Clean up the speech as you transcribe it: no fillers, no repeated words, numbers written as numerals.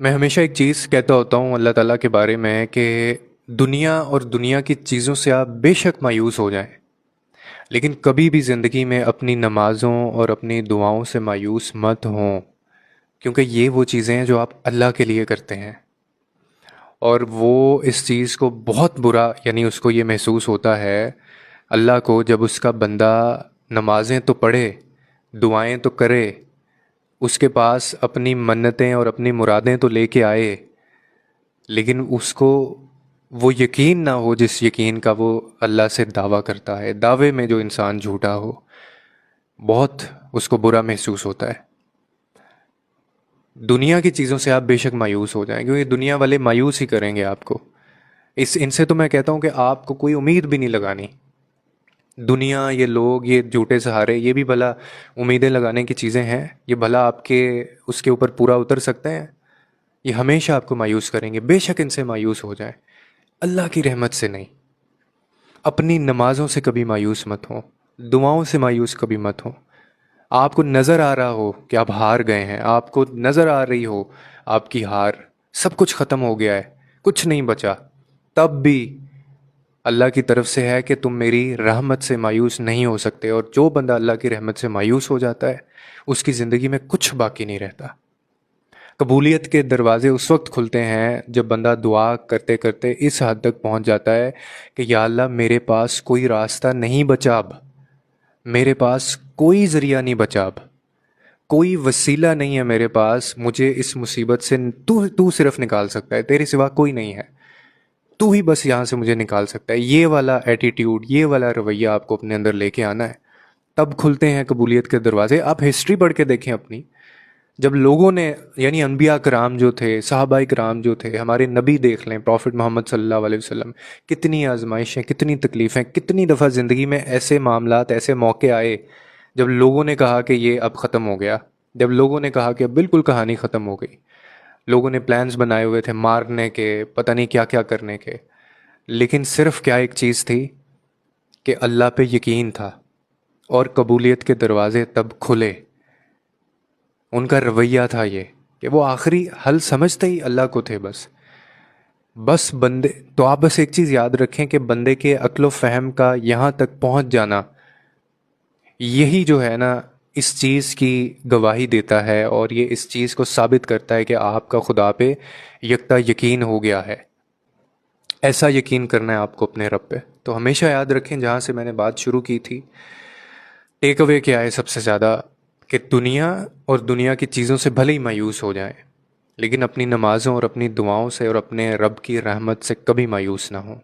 میں ہمیشہ ایک چیز کہتا ہوتا ہوں اللہ تعالیٰ کے بارے میں کہ دنیا اور دنیا کی چیزوں سے آپ بے شک مایوس ہو جائیں، لیکن کبھی بھی زندگی میں اپنی نمازوں اور اپنی دعاؤں سے مایوس مت ہوں، کیونکہ یہ وہ چیزیں ہیں جو آپ اللہ کے لیے کرتے ہیں، اور وہ اس چیز کو بہت برا، یعنی اس کو یہ محسوس ہوتا ہے اللہ کو، جب اس کا بندہ نمازیں تو پڑھے، دعائیں تو کرے، اس کے پاس اپنی منتیں اور اپنی مرادیں تو لے کے آئے، لیکن اس کو وہ یقین نہ ہو جس یقین کا وہ اللہ سے دعویٰ کرتا ہے، دعوے میں جو انسان جھوٹا ہو، بہت اس کو برا محسوس ہوتا ہے۔ دنیا کی چیزوں سے آپ بے شک مایوس ہو جائیں، کیونکہ دنیا والے مایوس ہی کریں گے آپ کو۔ ان سے تو میں کہتا ہوں کہ آپ کو کوئی امید بھی نہیں لگانی۔ دنیا، یہ لوگ، یہ جھوٹے سہارے، یہ بھی بھلا امیدیں لگانے کی چیزیں ہیں؟ یہ بھلا آپ کے اس کے اوپر پورا اتر سکتے ہیں؟ یہ ہمیشہ آپ کو مایوس کریں گے، بے شک ان سے مایوس ہو جائیں، اللہ کی رحمت سے نہیں۔ اپنی نمازوں سے کبھی مایوس مت ہوں، دعاؤں سے مایوس کبھی مت ہوں۔ آپ کو نظر آ رہا ہو کہ آپ ہار گئے ہیں، آپ کو نظر آ رہی ہو آپ کی ہار، سب کچھ ختم ہو گیا ہے، کچھ نہیں بچا، تب بھی اللہ کی طرف سے ہے کہ تم میری رحمت سے مایوس نہیں ہو سکتے، اور جو بندہ اللہ کی رحمت سے مایوس ہو جاتا ہے اس کی زندگی میں کچھ باقی نہیں رہتا۔ قبولیت کے دروازے اس وقت کھلتے ہیں جب بندہ دعا کرتے کرتے اس حد تک پہنچ جاتا ہے کہ یا اللہ میرے پاس کوئی راستہ نہیں بچا، اب میرے پاس کوئی ذریعہ نہیں بچا، اب کوئی وسیلہ نہیں ہے میرے پاس، مجھے اس مصیبت سے تو صرف نکال سکتا ہے، تیرے سوا کوئی نہیں ہے، تو ہی بس یہاں سے مجھے نکال سکتا ہے۔ یہ والا ایٹیٹیوڈ، یہ والا رویہ آپ کو اپنے اندر لے کے آنا ہے، تب کھلتے ہیں قبولیت کے دروازے۔ آپ ہسٹری پڑھ کے دیکھیں اپنی، جب لوگوں نے، یعنی انبیاء کرام جو تھے، صحابہ کرام جو تھے، ہمارے نبی دیکھ لیں، پروفٹ محمد صلی اللہ علیہ وسلم، کتنی آزمائشیں، کتنی تکلیفیں، کتنی دفعہ زندگی میں ایسے معاملات، ایسے موقع آئے جب لوگوں نے کہا کہ یہ اب ختم ہو گیا، جب لوگوں نے کہا کہ اب بالکل کہانی ختم ہو گئی، لوگوں نے پلانز بنائے ہوئے تھے مارنے کے، پتہ نہیں کیا کیا کرنے کے، لیکن صرف کیا ایک چیز تھی کہ اللہ پہ یقین تھا، اور قبولیت کے دروازے تب کھلے۔ ان کا رویہ تھا یہ کہ وہ آخری حل سمجھتے ہی اللہ کو تھے، بس بندے تو آپ بس ایک چیز یاد رکھیں کہ بندے کے عقل و فہم کا یہاں تک پہنچ جانا، یہی جو ہے نا اس چیز کی گواہی دیتا ہے، اور یہ اس چیز کو ثابت کرتا ہے کہ آپ کا خدا پہ یکتا یقین ہو گیا ہے۔ ایسا یقین کرنا ہے آپ کو اپنے رب پہ۔ تو ہمیشہ یاد رکھیں، جہاں سے میں نے بات شروع کی تھی، ٹیک اوے کیا ہے سب سے زیادہ، کہ دنیا اور دنیا کی چیزوں سے بھلے ہی مایوس ہو جائیں، لیکن اپنی نمازوں اور اپنی دعاؤں سے اور اپنے رب کی رحمت سے کبھی مایوس نہ ہوں۔